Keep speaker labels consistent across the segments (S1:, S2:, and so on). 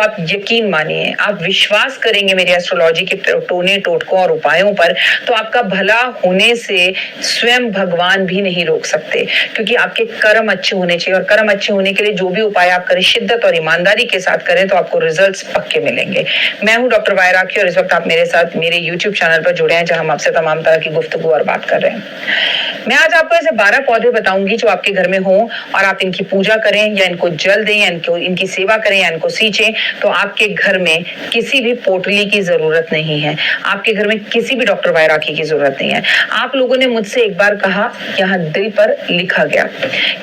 S1: आप यकीन मानिए, आप विश्वास करेंगे मेरी एस्ट्रोलॉजी के टोने टोटकों और उपायों पर, तो आपका भला होने से स्वयं भगवान भी नहीं रोक सकते, क्योंकि आपके कर्म अच्छे होने चाहिए। और कर्म अच्छे होने के लिए जो भी उपाय आप करें, शिद्दत और ईमानदारी के साथ करें, तो आपको रिजल्ट्स पक्के मिलेंगे। मैं हूं डॉक्टर वाय राखी, और इस वक्त आप मेरे साथ मेरे यूट्यूब चैनल पर जुड़े हैं, जहां हम आपसे तमाम तरह की गुफ्तगू और बात कर रहे हैं। मैं आज आपको ऐसे 12 पौधे बताऊंगी जो आपके घर में हों, और आप इनकी पूजा करें या इनको जल दें या इनकी सेवा करें या इनको सींचें, तो आपके घर में किसी भी पोटली की जरूरत नहीं है, आपके घर में किसी भी डॉक्टर वाय राखी की जरूरत नहीं है। आप लोगों ने मुझसे एक बार कहा, यहाँ दिल पर लिखा गया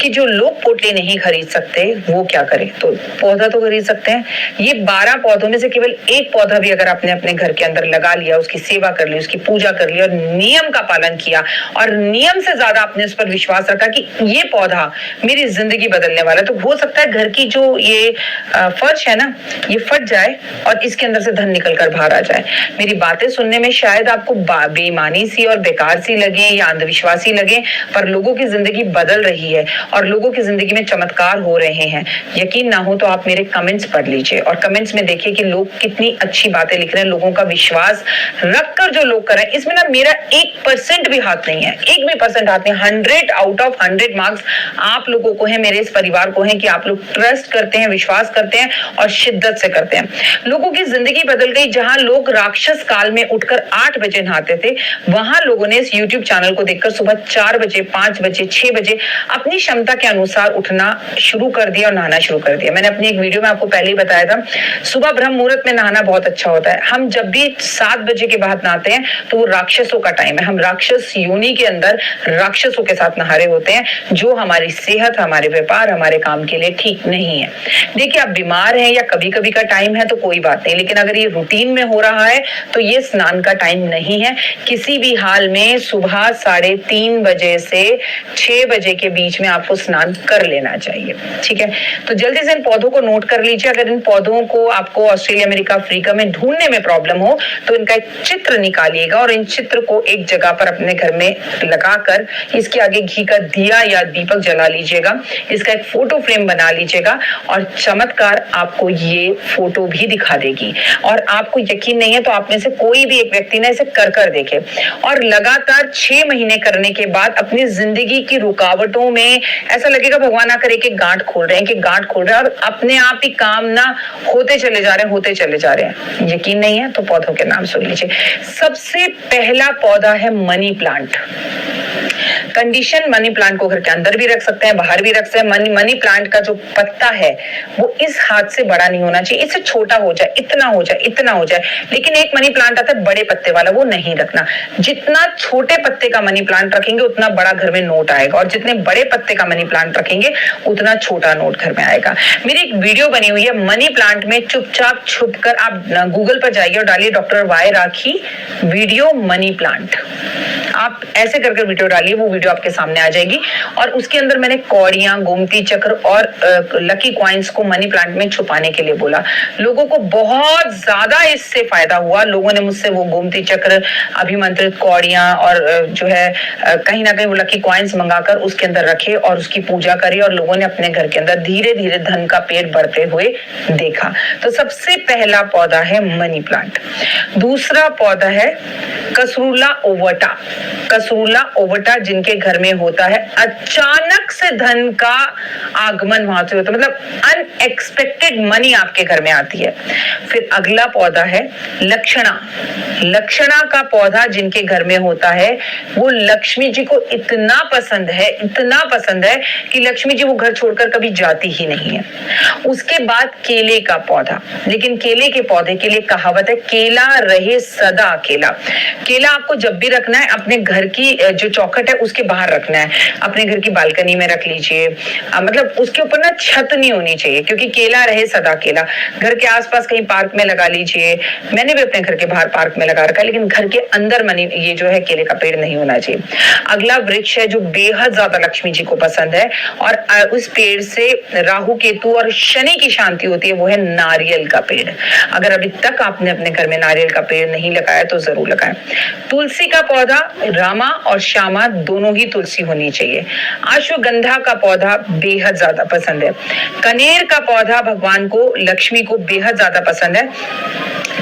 S1: कि जो लोग पोटली नहीं खरीद सकते वो क्या करें, तो पौधा तो खरीद सकते हैं। ये 12 पौधों में से केवल एक पौधा भी अगर आपने अपने घर के अंदर लगा लिया, उसकी सेवा कर ली, उसकी पूजा कर ली और नियम का पालन किया, और नियम से ज्यादा आपने उस पर विश्वास रखा कि ये पौधा मेरी जिंदगी बदलने वाला है, तो हो सकता है घर की जो ये फर्श है ना, ये फट जाए और इसके अंदर से धन निकल कर बाहर आ जाए। मेरी बातें सुनने में शायद आपको बेईमानी सी और बेकार सी लगे या अंधविश्वासी लगे, पर लोगों की जिंदगी बदल रही है और लोगों की जिंदगी में चमत्कार हो रहे हैं। यकीन ना हो तो आप मेरे कमेंट्स पढ़ लीजिए और कमेंट्स में देखिए कि लोग कितनी अच्छी बातें लिख रहे हैं। लोगों का विश्वास रखकर जो लोग कर रहे हैं, इसमें ना मेरा 1% भी हाथ नहीं है, 1% हाथ नहीं। 100 आउट ऑफ 100 मार्क्स आप लोगों को है, मेरे इस परिवार को है कि आप लोग ट्रस्ट करते हैं, विश्वास करते हैं और शिद्दत से करते हैं। लोगों की जिंदगी बदल गई। जहां लोग राक्षस काल में उठकर 8 बजे नहाते थे, वहां लोगों ने इस YouTube चैनल को देखकर सुबह 4 बजे, 5 बजे, 6 बजे अपनी क्षमता के अनुसार उठना शुरू कर दिया और नहाना शुरू कर दिया। मैंने अपनी एक वीडियो में आपको पहले ही बताया था, सुबह ब्रह्म मुहूर्त में नहाना बहुत अच्छा होता है। हम जब भी 7 बजे के बाद नहाते हैं तो वो राक्षसों का टाइम है। हम राक्षस योनि के अंदर राक्षसों के साथ नहा रहे होते हैं, जो हमारी सेहत, हमारे व्यापार, हमारे काम के लिए ठीक नहीं है। देखिए, आप बीमार हैं या कभी कभी का टाइम है तो कोई बात नहीं, लेकिन अगर ये रूटीन में हो रहा है तो ये स्नान का टाइम नहीं है। किसी भी हाल में सुबह 3:30 बजे से 6 बजे के बीच में आपको स्नान कर लेना चाहिए, ठीक है। तो जल्दी से इन पौधों को नोट कर लीजिए। अगर इन पौधों को आपको ऑस्ट्रेलिया, अमेरिका, अफ्रीका में ढूंढने में प्रॉब्लम हो तो इनका एक चित्र निकालिएगा और इन चित्र को एक जगह पर अपने घर में लगाकर इसके आगे घी का दिया या दीपक जला लीजिएगा। इसका एक फोटो फ्रेम बना लीजिएगा और चमत्कार आपको ये फोटो भी दिखा देगी। और आपको यकीन नहीं है तो आप में से कोई भी एक व्यक्ति ने इसे कर देखे, और लगातार 6 महीने करने के बाद अपनी जिंदगी की रुकावटों में ऐसा लगेगा भगवान आकर एक एक गांठ खोल रहे हैं, कि गांठ खोल रहे हैं, और अपने आप ही काम ना होते चले जा रहे हैं। यकीन नहीं है तो पौधों के नाम सुन लीजिए। सबसे पहला पौधा है money plant. Condition, money plant को घर के अंदर भी रख सकते हैं, बाहर भी रख सकते हैं। मनी प्लांट का जो पत्ता है वो इस हाथ से बड़ा नहीं होना चाहिए, इससे छोटा हो जाए, इतना हो जाए। लेकिन एक मनी प्लांट आता है बड़े पत्ते वाला, वो नहीं रखना। जितना छोटे पत्ते का मनी प्लांट रखेंगे उतना बड़ा घर में नोट आएगा, और जितने बड़े पत्ते का मनी प्लांट रखेंगे उतना छोटा नोट घर में आएगा। मेरी एक वीडियो बनी हुई है मनी प्लांट में चुपचाप छुपकर, आप गूगल पर जाइए और डालिए डॉक्टर वाय राखी वीडियो मनी प्लांट। आप ऐसे करके वीडियो डालिए, वो वीडियो आपके सामने आ जाएगी। और उसके अंदर मैंने कौड़ियां, गोमती चक्र और लकी कॉइन्स को मनी प्लांट में छुपाने के लिए बोला। लोगों को बहुत ज्यादा इससे फायदा हुआ। लोगों ने मुझसे वो गोमती चक्र, अभिमंत्रित कौड़ियां और जो है कहीं ना कहीं वो लकी कॉइन्स मंगाकर उसके अंदर रखे और उसकी पूजा करी, और लोगों ने अपने घर के अंदर धीरे धीरे धन का पेड़ बढ़ते हुए देखा। तो सबसे पहला पौधा है मनी प्लांट। दूसरा पौधा है कसरूला ओवटा। कसरूला ओवटा जिनके घर में होता है, अचानक से धन का आगमन वहां से होता है, मतलब अनएक्सपेक्टेड मनी आपके घर में आती है। फिर अगला पौधा है लक्षणा। लक्षणा का पौधा जिनके घर में होता है, वो लक्ष्मी जी को इतना पसंद है कि लक्ष्मी जी वो घर छोड़कर कभी जाती ही नहीं है। उसके बाद केले का पौधा, लेकिन केले के पौधे के लिए कहावत है, केला रहे सदा अकेला। केला आपको जब भी रखना है अपने घर की जो चौखट है उसके बाहर रखना है, अपने घर की बालकनी में रख लीजिए। मतलब उसके ऊपर ना छत नहीं होनी चाहिए, क्योंकि केला रहे सदा केला। घर के आसपास कहीं पार्क में लगा लीजिए। मैंने भी अपने घर के बाहर पार्क में लगा रखा है, लेकिन घर के अंदर मनी ये जो है केले का पेड़ नहीं होना चाहिए। अगला वृक्ष है जो बेहद ज्यादा लक्ष्मी जी को पसंद है और उस पेड़ से राहु केतु और शनि की शांति होती है, वो है नारियल का पेड़। अगर अभी तक आपने अपने घर में नारियल नारियल का पेड़ नहीं लगाया तो जरूर लगाएं। तुलसी का पौधा, रामा और श्यामा दोनों ही तुलसी होनी चाहिए। अश्वगंधा का पौधा बेहद ज्यादा पसंद है। कनेर का पौधा भगवान को, लक्ष्मी को बेहद ज्यादा पसंद है।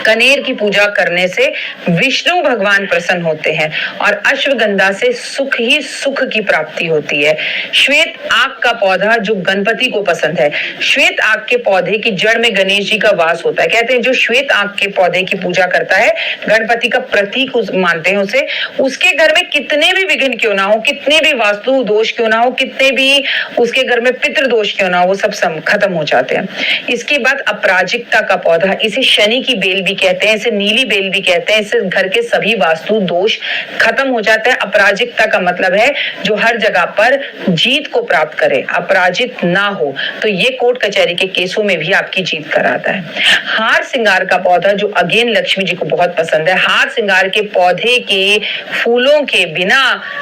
S1: कनेर की पूजा करने से विष्णु भगवान प्रसन्न होते हैं और अश्वगंधा से सुख ही सुख की प्राप्ति होती है। श्वेत आक का पौधा जो गणपति को पसंद है। श्वेत आक के पौधे की जड़ में गणेश जी का वास होता है। कहते हैं जो श्वेत आक के पौधे की पूजा करता है, गणपति का प्रतीक मानते हैं उसे, उसके घर में कितने भी विघ्न क्यों ना हो, कितने भी वास्तु दोष क्यों ना हो, कितने भी उसके घर में पितृ दोष क्यों ना हो, वो सब खत्म हो जाते हैं। इसके बाद अपराजिकता का पौधा, इसे शनि की बेल भी कहते हैं, इसे नीली बेल भी कहते हैं। इससे घर के सभी वास्तु दोष खत्म हो जाते हैं। अपराजिकता का मतलब है जो हर जगह पर जीत को प्राप्त करे, अपराजित ना हो, तो ये कोर्ट कचहरी के केसों में भी आपकी जीत कराता है। हार श्रृंगार का पौधा जो अगेन लक्ष्मी जी को बहुत पसंद है। हार श्रृंगार के पौधे के फूलों के बिना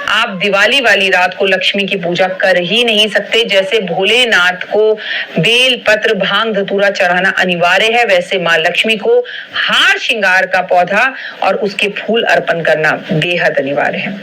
S1: आप दिवाली वाली रात को लक्ष्मी की पूजा कर ही नहीं सकते। जैसे भोलेनाथ को बेल पत्र भांग धतूरा चढ़ाना अनिवार्य है, वैसे मां लक्ष्मी को हार श्रृंगार का पौधा और उसके फूल अर्पण करना बेहद अनिवार्य है।